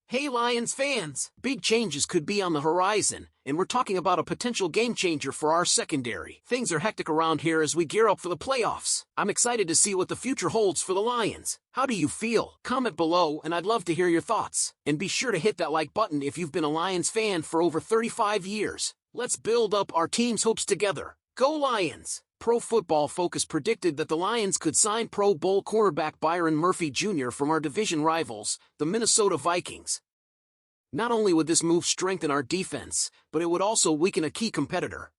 Hey Lions fans! Big changes could be on the horizon, and we're talking about a potential game changer for our secondary. Things are hectic around here as we gear up for the playoffs. I'm excited to see what the future holds for the Lions. How do you feel? Comment below and I'd love to hear your thoughts. And be sure to hit that like button if you've been a Lions fan for over 35 years. Let's build up our team's hopes together. Go Lions! Pro Football Focus predicted that the Lions could sign Pro Bowl cornerback Byron Murphy Jr. from our division rivals, the Minnesota Vikings. Not only would this move strengthen our defense, but it would also weaken a key competitor.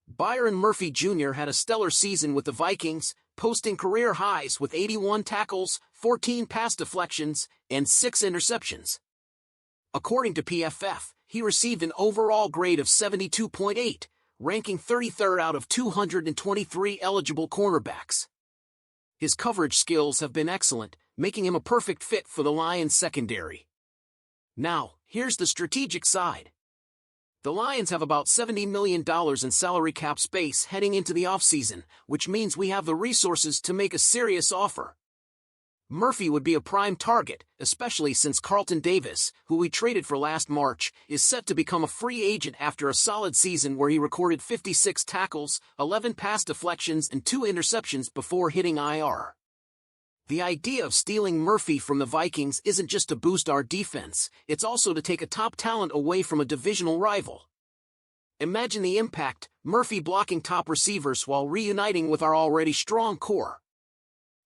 Byron Murphy Jr. had a stellar season with the Vikings, posting career highs with 81 tackles, 14 pass deflections, and 6 interceptions. According to PFF, he received an overall grade of 72.8, ranking 33rd out of 223 eligible cornerbacks. His coverage skills have been excellent, making him a perfect fit for the Lions secondary. Now, here's the strategic side. The Lions have about $70 million in salary cap space heading into the offseason, which means we have the resources to make a serious offer. Murphy would be a prime target, especially since Carlton Davis, who we traded for last March, is set to become a free agent after a solid season where he recorded 56 tackles, 11 pass deflections and 2 interceptions before hitting IR. The idea of stealing Murphy from the Vikings isn't just to boost our defense, it's also to take a top talent away from a divisional rival. Imagine the impact, Murphy blocking top receivers while reuniting with our already strong core.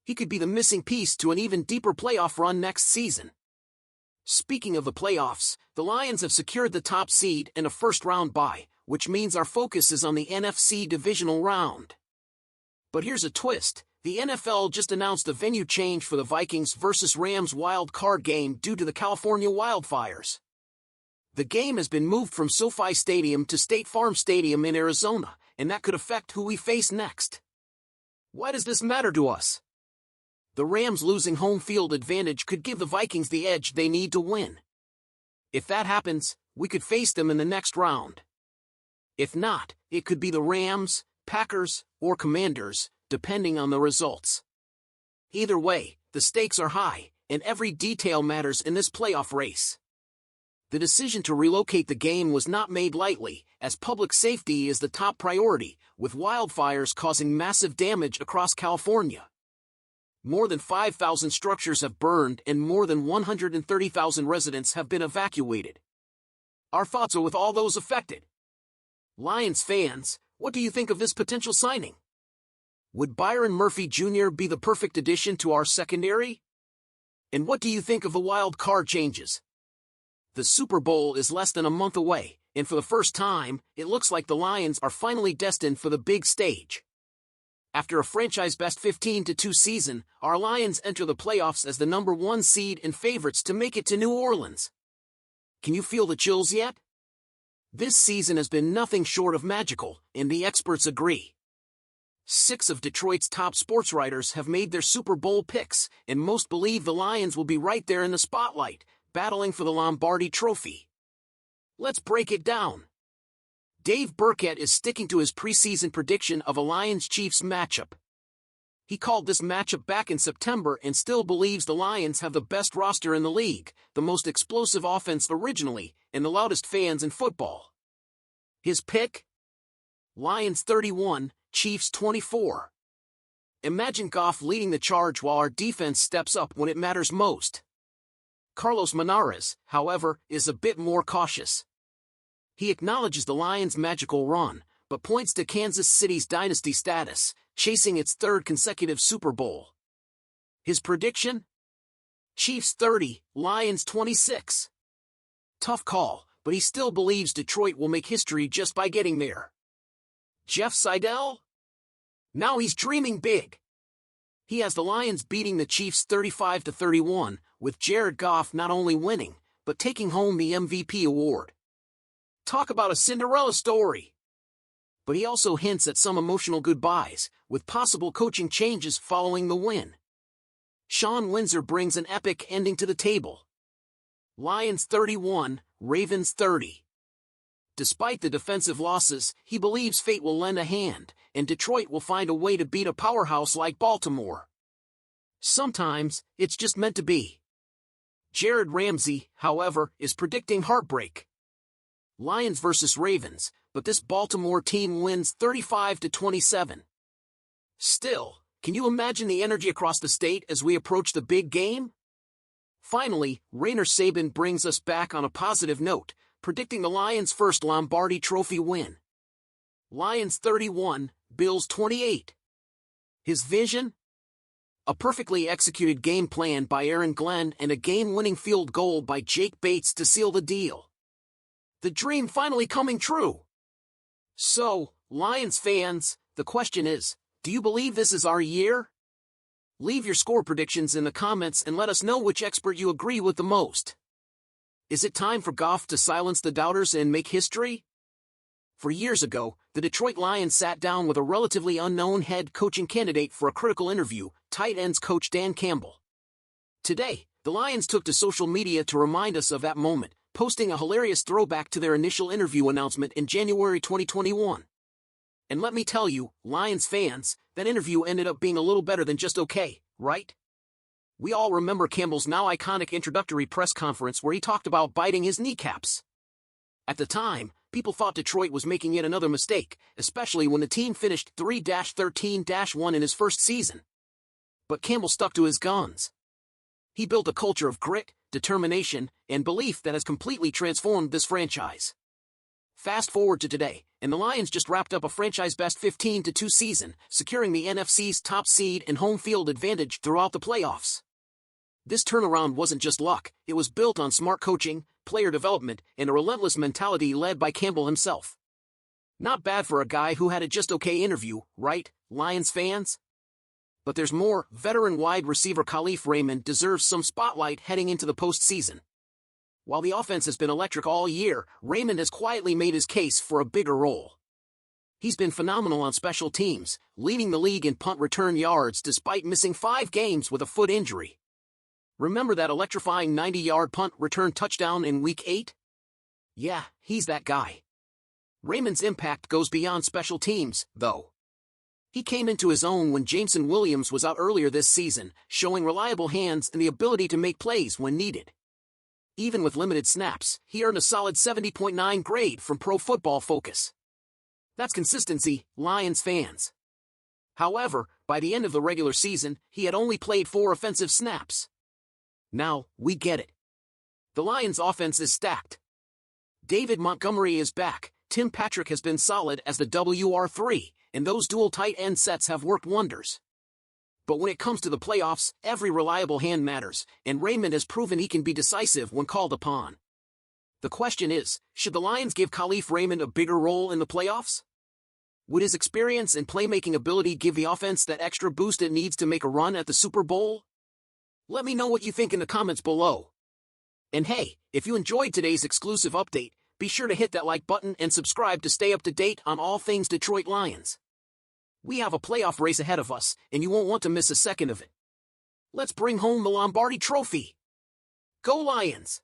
He could be the missing piece to an even deeper playoff run next season. Speaking of the playoffs, the Lions have secured the top seed and a first-round bye, which means our focus is on the NFC divisional round. But here's a twist. The NFL just announced a venue change for the Vikings vs. Rams wild card game due to the California wildfires. The game has been moved from SoFi Stadium to State Farm Stadium in Arizona, and that could affect who we face next. Why does this matter to us? The Rams losing home field advantage could give the Vikings the edge they need to win. If that happens, we could face them in the next round. If not, it could be the Rams, Packers, or Commanders, depending on the results. Either way, the stakes are high, and every detail matters in this playoff race. The decision to relocate the game was not made lightly, as public safety is the top priority, with wildfires causing massive damage across California. More than 5,000 structures have burned and more than 130,000 residents have been evacuated. Our thoughts are with all those affected. Lions fans, what do you think of this potential signing? Would Byron Murphy Jr. be the perfect addition to our secondary? And what do you think of the wild card changes? The Super Bowl is less than a month away, and for the first time, it looks like the Lions are finally destined for the big stage. After a franchise best 15-2 season, our Lions enter the playoffs as the number 1 seed and favorites to make it to New Orleans. Can you feel the chills yet? This season has been nothing short of magical, and the experts agree. 6 of Detroit's top sports writers have made their Super Bowl picks, and most believe the Lions will be right there in the spotlight, battling for the Lombardi Trophy. Let's break it down. Dave Burkett is sticking to his preseason prediction of a Lions-Chiefs matchup. He called this matchup back in September and still believes the Lions have the best roster in the league, the most explosive offense originally, and the loudest fans in football. His pick? Lions 31, Chiefs 24. Imagine Goff leading the charge while our defense steps up when it matters most. Carlos Monarrez, however, is a bit more cautious. He acknowledges the Lions' magical run, but points to Kansas City's dynasty status, chasing its 3rd consecutive Super Bowl. His prediction? Chiefs 30, Lions 26. Tough call, but he still believes Detroit will make history just by getting there. Jeff Seidel? Now he's dreaming big. He has the Lions beating the Chiefs 35-31, with Jared Goff not only winning, but taking home the MVP award. Talk about a Cinderella story. But he also hints at some emotional goodbyes, with possible coaching changes following the win. Sean Windsor brings an epic ending to the table. Lions 31, Ravens 30. Despite the defensive losses, he believes fate will lend a hand, and Detroit will find a way to beat a powerhouse like Baltimore. Sometimes, it's just meant to be. Jared Ramsey, however, is predicting heartbreak. Lions versus Ravens, but this Baltimore team wins 35-27. Still, can you imagine the energy across the state as we approach the big game? Finally, Rainer Saban brings us back on a positive note, predicting the Lions' first Lombardi Trophy win. Lions 31, Bills 28. His vision? A perfectly executed game plan by Aaron Glenn and a game-winning field goal by Jake Bates to seal the deal. The dream finally coming true. So, Lions fans, the question is, do you believe this is our year? Leave your score predictions in the comments and let us know which expert you agree with the most. Is it time for Goff to silence the doubters and make history? For years ago, the Detroit Lions sat down with a relatively unknown head coaching candidate for a critical interview, tight ends coach Dan Campbell. Today, the Lions took to social media to remind us of that moment, posting a hilarious throwback to their initial interview announcement in January 2021. And let me tell you, Lions fans, that interview ended up being a little better than just okay, right? We all remember Campbell's now iconic introductory press conference where he talked about biting his kneecaps. At the time, people thought Detroit was making yet another mistake, especially when the team finished 3-13-1 in his first season. But Campbell stuck to his guns. He built a culture of grit, determination, and belief that has completely transformed this franchise. Fast forward to today, and the Lions just wrapped up a franchise-best 15-2 season, securing the NFC's top seed and home field advantage throughout the playoffs. This turnaround wasn't just luck, it was built on smart coaching, player development, and a relentless mentality led by Campbell himself. Not bad for a guy who had a just okay interview, right, Lions fans? But there's more. Veteran wide receiver Kalif Raymond deserves some spotlight heading into the postseason. While the offense has been electric all year, Raymond has quietly made his case for a bigger role. He's been phenomenal on special teams, leading the league in punt return yards despite missing 5 games with a foot injury. Remember that electrifying 90-yard punt return touchdown in Week 8? Yeah, he's that guy. Raymond's impact goes beyond special teams, though. He came into his own when Jameson Williams was out earlier this season, showing reliable hands and the ability to make plays when needed. Even with limited snaps, he earned a solid 70.9 grade from Pro Football Focus. That's consistency, Lions fans. However, by the end of the regular season, he had only played 4 offensive snaps. Now, we get it. The Lions' offense is stacked. David Montgomery is back, Tim Patrick has been solid as the WR3, and those dual tight end sets have worked wonders. But when it comes to the playoffs, every reliable hand matters, and Raymond has proven he can be decisive when called upon. The question is, should the Lions give Kalif Raymond a bigger role in the playoffs? Would his experience and playmaking ability give the offense that extra boost it needs to make a run at the Super Bowl? Let me know what you think in the comments below. And hey, if you enjoyed today's exclusive update, be sure to hit that like button and subscribe to stay up to date on all things Detroit Lions. We have a playoff race ahead of us, and you won't want to miss a second of it. Let's bring home the Lombardi Trophy. Go Lions!